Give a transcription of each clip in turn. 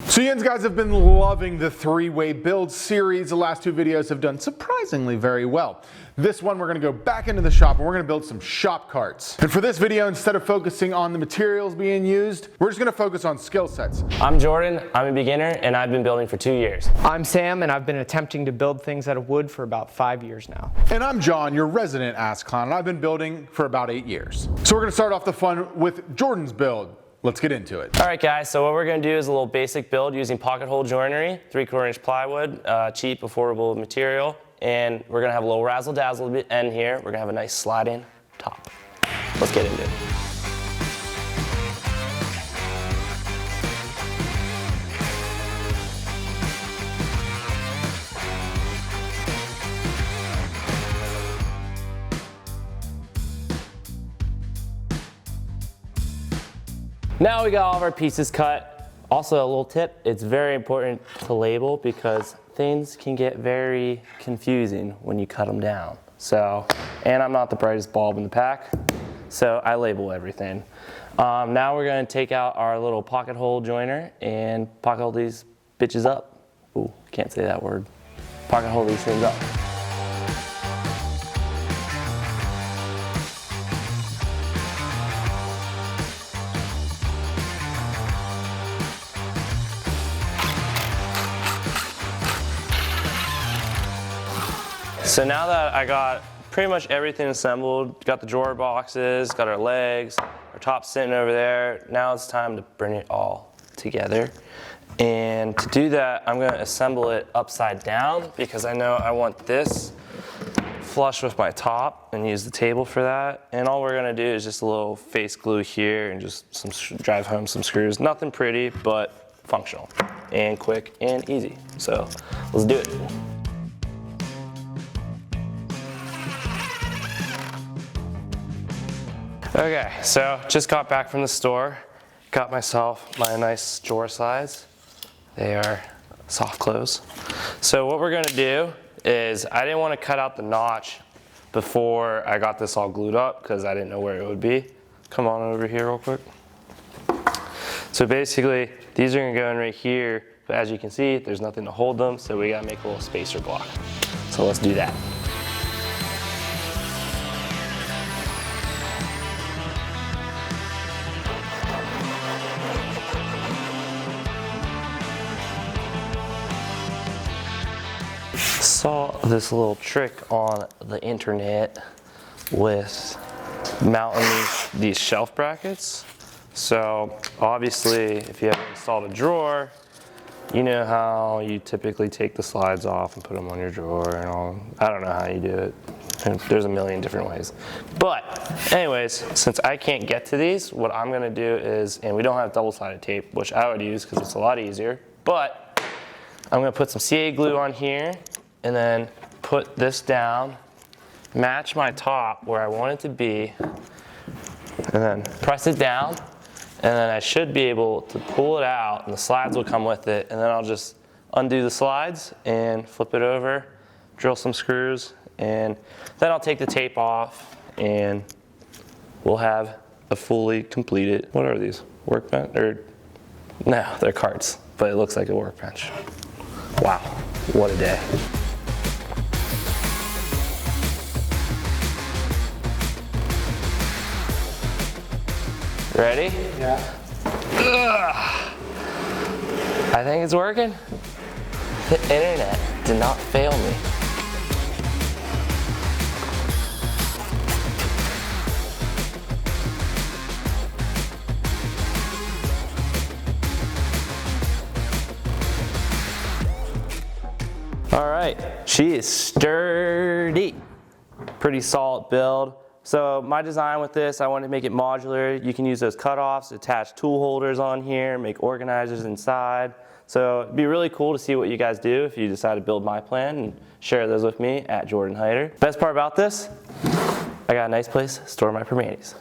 So you guys have been loving the three-way build series. The last two videos have done surprisingly very well. This one we're gonna go back into the shop and we're gonna build some shop carts. And for this video, instead of focusing on the materials being used, we're just gonna focus on skill sets. I'm Jordan, I'm a beginner, and I've been building for 2 years. I'm Sam, and I've been attempting to build things out of wood for about 5 years now. And I'm John, your resident ass clown, and I've been building for about 8 years. So we're gonna start off the fun with Jordan's build. Let's get into it. All right guys, so what we're gonna do is a little basic build using pocket hole joinery, 3/4 inch plywood, cheap, affordable material, and we're gonna have a little razzle dazzle end here. We're gonna have a nice slide-in top. Let's get into it. Now we got all of our pieces cut. Also a little tip, it's very important to label because things can get very confusing when you cut them down. So, and I'm not the brightest bulb in the pack, so I label everything. Now we're gonna take out our little pocket hole joiner and pocket hole these bitches up. Ooh, can't say that word. Pocket hole these things up. So now that I got pretty much everything assembled, got the drawer boxes, got our legs, our top sitting over there, now it's time to bring it all together. And to do that, I'm gonna assemble it upside down because I know I want this flush with my top and use the table for that. And all we're gonna do is just a little face glue here and just drive home some screws. Nothing pretty, but functional and quick and easy. So let's do it. Okay, so just got back from the store, got myself my nice drawer slides. They are soft close. So what we're gonna do is, I didn't want to cut out the notch before I got this all glued up because I didn't know where it would be. Come on over here real quick. So basically, these are gonna go in right here, but as you can see, there's nothing to hold them, so we gotta make a little spacer block. So let's do that. Saw this little trick on the internet with mounting these shelf brackets. So obviously, if you haven't installed a drawer, you know how you typically take the slides off and put them on your drawer and all. I don't know how you do it. And there's a million different ways. But anyways, since I can't get to these, what I'm gonna do is, and we don't have double-sided tape, which I would use because it's a lot easier, but I'm gonna put some CA glue on here and then put this down, match my top where I want it to be, and then press it down, and then I should be able to pull it out and the slides will come with it, and then I'll just undo the slides and flip it over, drill some screws, and then I'll take the tape off and we'll have a fully completed, what are these, workbench, or no, they're carts, but it looks like a workbench. Wow, what a day. Ready? Yeah. Ugh. I think it's working. The internet did not fail me. All right, she is sturdy. Pretty solid build. So my design with this, I wanted to make it modular. You can use those cutoffs, attach tool holders on here, make organizers inside. So it'd be really cool to see what you guys do if you decide to build my plan and share those with me at Jordan Hyder. Best part about this, I got a nice place to store my Permanis.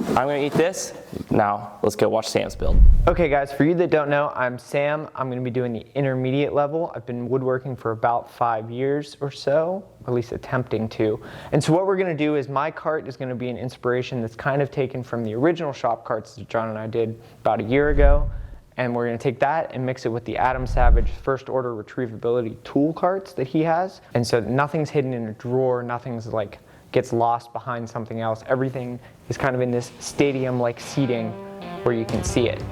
I'm gonna eat this. Now, let's go watch Sam's build. Okay guys, for you that don't know, I'm Sam. I'm gonna be doing the intermediate level. I've been woodworking for about 5 years or so, at least attempting to. And so what we're gonna do is my cart is gonna be an inspiration that's kind of taken from the original shop carts that John and I did about a year ago. And we're gonna take that and mix it with the Adam Savage first order retrievability tool carts that he has. And so nothing's hidden in a drawer, nothing's like gets lost behind something else. Everything is kind of in this stadium-like seating where you can see it.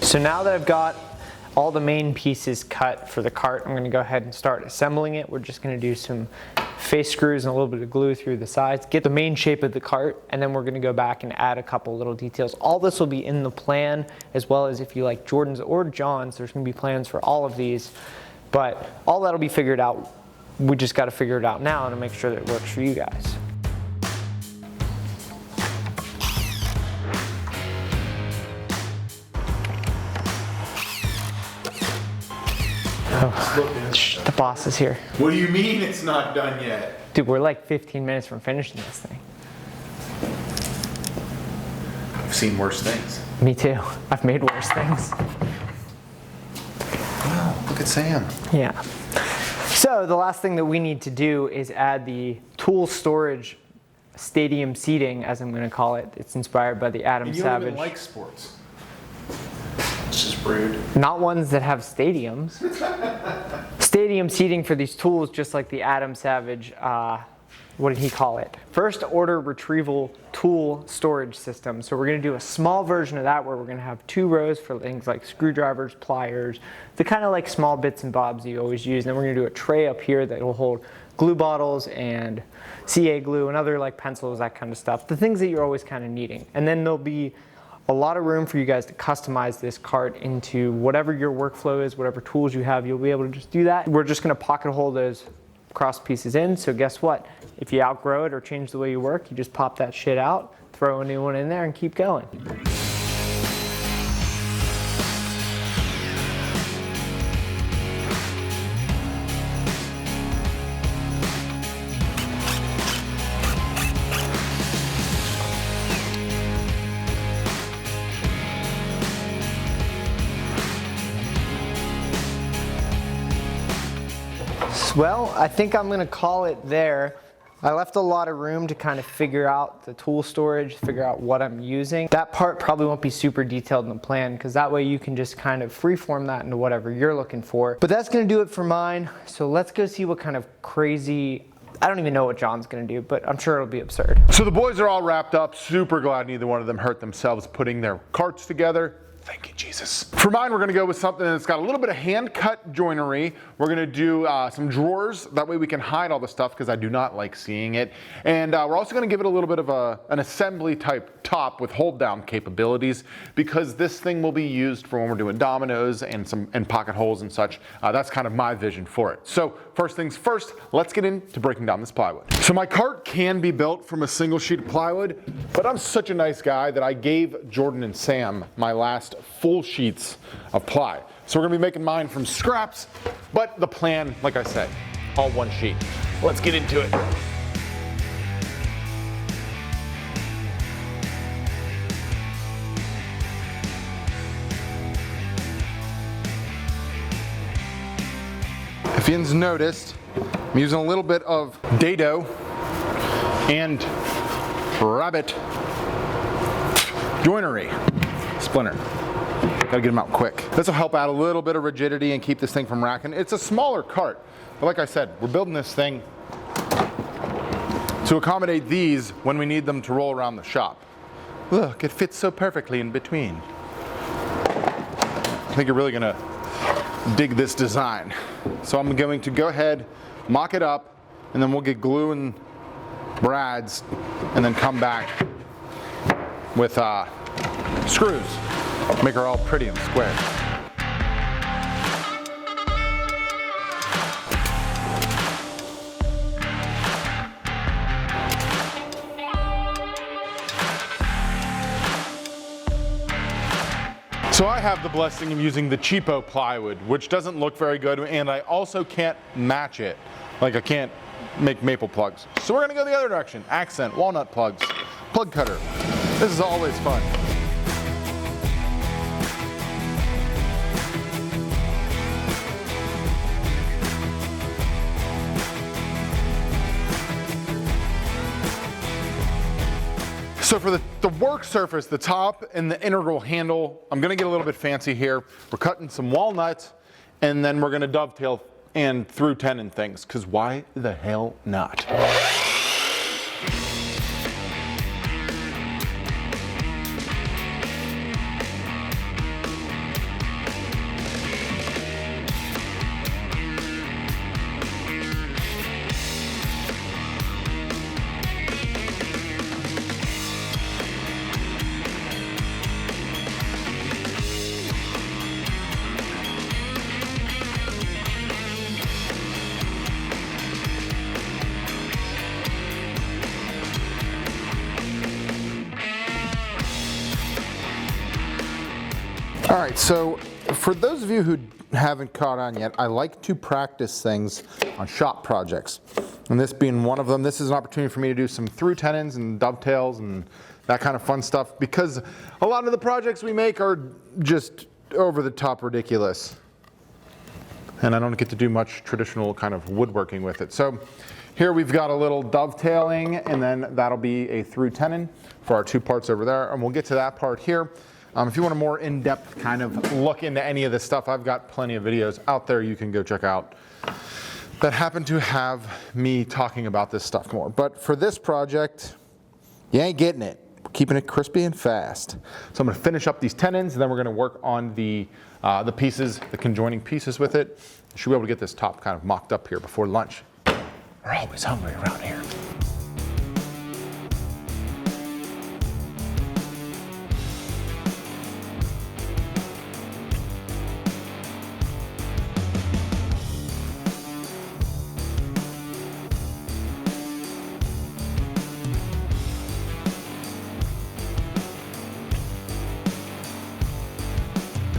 So now that I've got all the main pieces cut for the cart, I'm going to go ahead and start assembling it. We're just going to do some face screws and a little bit of glue through the sides, get the main shape of the cart, and then we're going to go back and add a couple little details. All this will be in the plan, as well as if you like Jordan's or John's, there's going to be plans for all of these, but all that'll be figured out. We just got to figure it out now to make sure that it works for you guys. Oh, shh, the boss is here. What do you mean it's not done yet? Dude, we're like 15 minutes from finishing this thing. I've seen worse things. Me too. I've made worse things. Wow, look at Sam. Yeah. So the last thing that we need to do is add the tool storage stadium seating, as I'm going to call it. It's inspired by the Adam You Savage. don't even like sports. It's just rude. Not ones that have stadiums. Stadium seating for these tools, just like the Adam Savage, what did he call it? First order retrieval tool storage system. So we're going to do a small version of that where we're going to have 2 rows for things like screwdrivers, pliers, the kind of like small bits and bobs you always use. And then we're going to do a tray up here that will hold glue bottles and CA glue and other like pencils, that kind of stuff. The things that you're always kind of needing. And then there'll be a lot of room for you guys to customize this cart into whatever your workflow is, whatever tools you have, you'll be able to just do that. We're just going to pocket hole those cross pieces in, so guess what? If you outgrow it or change the way you work, you just pop that shit out, throw a new one in there, and keep going. Well, I think I'm going to call it there. I left a lot of room to kind of figure out the tool storage, figure out what I'm using. That part probably won't be super detailed in the plan because that way you can just kind of freeform that into whatever you're looking for. But that's going to do it for mine. So let's go see what kind of crazy, I don't even know what John's going to do, but I'm sure it'll be absurd. So the boys are all wrapped up. Super glad neither one of them hurt themselves putting their carts together. Thank you, Jesus. For mine, we're gonna go with something that's got a little bit of hand-cut joinery. We're gonna do some drawers. That way we can hide all the stuff because I do not like seeing it. And we're also gonna give it a little bit of an assembly type top with hold down capabilities because this thing will be used for when we're doing dominoes and pocket holes and such. That's kind of my vision for it. So first things first, let's get into breaking down this plywood. So my cart can be built from a single sheet of plywood, but I'm such a nice guy that I gave Jordan and Sam my last full sheets of ply. So we're gonna be making mine from scraps, but the plan, like I said, all one sheet. Let's get into it. If you've noticed, I'm using a little bit of dado and rabbit joinery splinter. Gotta get them out quick. This will help add a little bit of rigidity and keep this thing from racking. It's a smaller cart, but like I said, we're building this thing to accommodate these when we need them to roll around the shop. Look, it fits so perfectly in between. I think you're really gonna dig this design. So I'm going to go ahead, mock it up, and then we'll get glue and brads, and then come back with screws. Make her all pretty and square. So I have the blessing of using the cheapo plywood, which doesn't look very good, and I also can't match it. Like I can't make maple plugs. So we're gonna go the other direction. Accent, walnut plugs, plug cutter. This is always fun. So for the work surface, the top and the integral handle, I'm gonna get a little bit fancy here. We're cutting some walnuts and then we're gonna dovetail and through tenon things, because why the hell not? All right, so for those of you who haven't caught on yet, I like to practice things on shop projects. And this being one of them, this is an opportunity for me to do some through tenons and dovetails and that kind of fun stuff, because a lot of the projects we make are just over the top ridiculous. And I don't get to do much traditional kind of woodworking with it. So here we've got a little dovetailing, and then that'll be a through tenon for our two parts over there. And we'll get to that part here. If you want a more in-depth kind of look into any of this stuff, I've got plenty of videos out there you can go check out that happen to have me talking about this stuff more. But for this project, you ain't getting it. We're keeping it crispy and fast. So I'm gonna finish up these tenons, and then we're gonna work on the pieces, the conjoining pieces with it. Should be able to get this top kind of mocked up here before lunch. We're always hungry around here.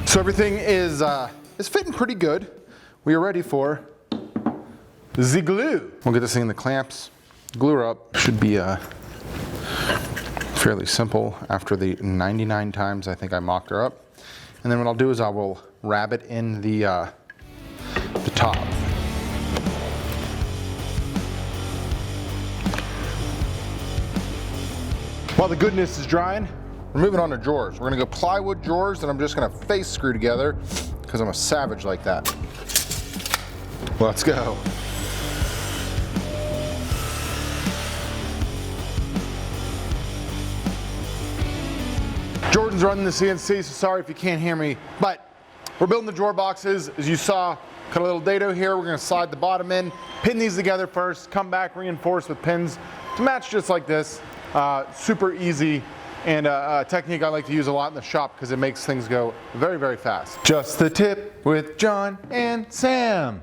So everything is fitting pretty good. We are ready for the glue. We'll get this thing in the clamps, glue her up. Should be fairly simple after the 99 times I think I mocked her up. And then what I'll do is I will wrap it in the top. While the goodness is drying, we're moving on to drawers. We're gonna go plywood drawers that I'm just gonna face screw together because I'm a savage like that. Let's go. Jordan's running the CNC, so sorry if you can't hear me, but we're building the drawer boxes. As you saw, cut a little dado here. We're gonna slide the bottom in, pin these together first, come back, reinforce with pins to match just like this. Super easy. And a technique I like to use a lot in the shop because it makes things go very, very fast. Just the tip with John and Sam.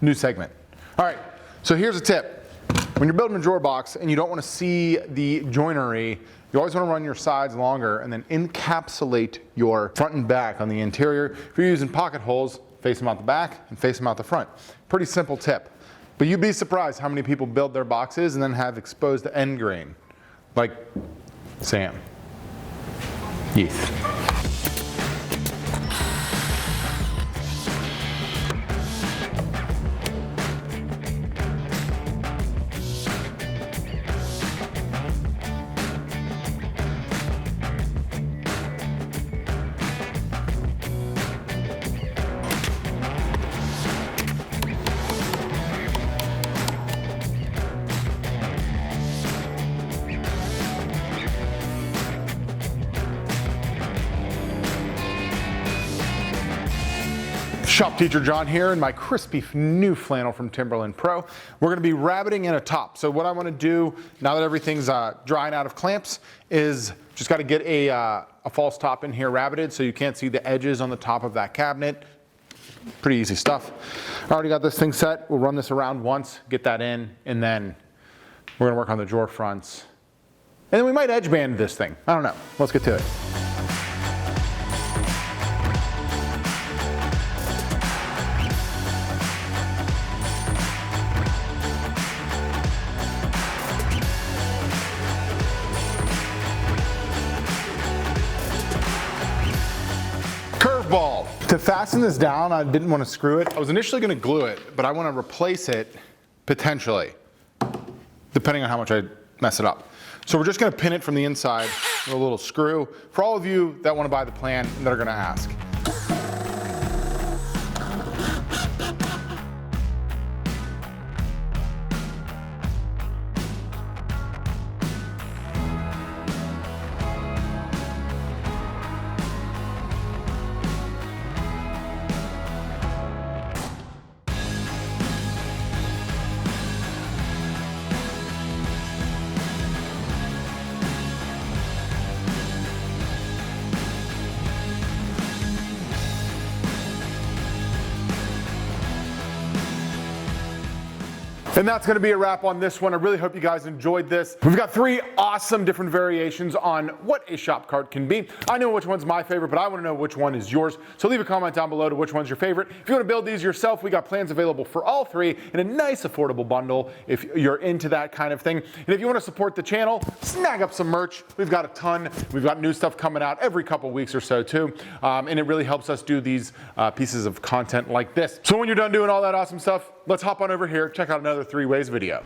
New segment. All right, so here's a tip. When you're building a drawer box and you don't want to see the joinery, you always want to run your sides longer and then encapsulate your front and back on the interior. If you're using pocket holes, face them out the back and face them out the front. Pretty simple tip. But you'd be surprised how many people build their boxes and then have exposed end grain. Like Sam. Yes. Shop teacher John here in my crispy new flannel from Timberland Pro. We're gonna be rabbiting in a top. So what I wanna do, now that everything's drying out of clamps, is just gotta get a false top in here rabbited so you can't see the edges on the top of that cabinet. Pretty easy stuff. I already got this thing set. We'll run this around once, get that in, and then we're gonna work on the drawer fronts. And then we might edge band this thing. I don't know. Let's get to it. To fasten this down, I didn't want to screw it. I was initially going to glue it, but I want to replace it potentially, depending on how much I mess it up. So we're just going to pin it from the inside with a little screw for all of you that want to buy the plan and that are going to ask. And that's gonna be a wrap on this one. I really hope you guys enjoyed this. We've got 3 awesome different variations on what a shop cart can be. I know which one's my favorite, but I wanna know which one is yours. So leave a comment down below to which one's your favorite. If you wanna build these yourself, we got plans available for all 3 in a nice affordable bundle if you're into that kind of thing. And if you wanna support the channel, snag up some merch. We've got a ton. We've got new stuff coming out every couple weeks or so too. And it really helps us do these pieces of content like this. So when you're done doing all that awesome stuff, let's hop on over here, check out another 3 ways video.